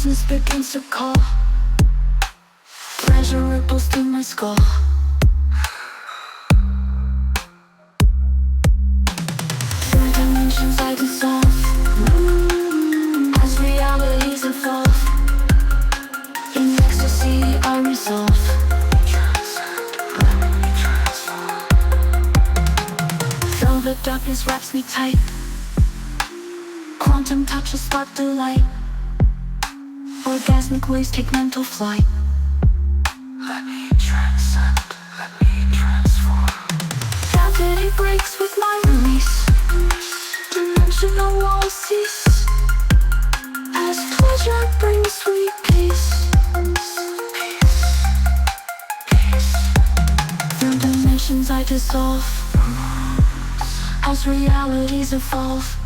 consciousness begins to call. Pressure ripples through my skull. Through dimensions I dissolve, as realities evolve. In ecstasy I resolve. Velvet darkness wraps me tight. Quantum touches spark the light. Orgasmic waves take mental flight. Let me transcend, let me transform. Gravity breaks with my release. Dimensional walls cease, as pleasure brings sweet peace. Through dimensions I dissolve, as realities evolve.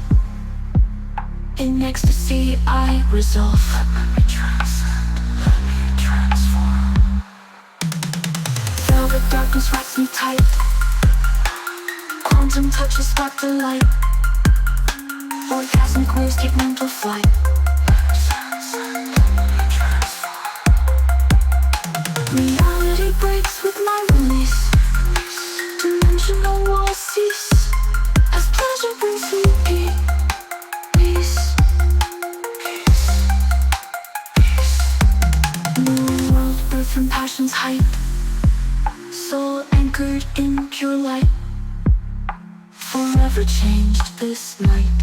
In ecstasy I resolve. Let me transcend, let me transform. Velvet darkness wraps me tight. Quantum touches spark the light. Orgasmic waves take mental flight. Transcend, let me transform. Reality breaks with my release. Dimensional walls cease, as pleasure brings sweet peace. New world birth from passion's height. Soul anchored in pure light. Forever changed this night.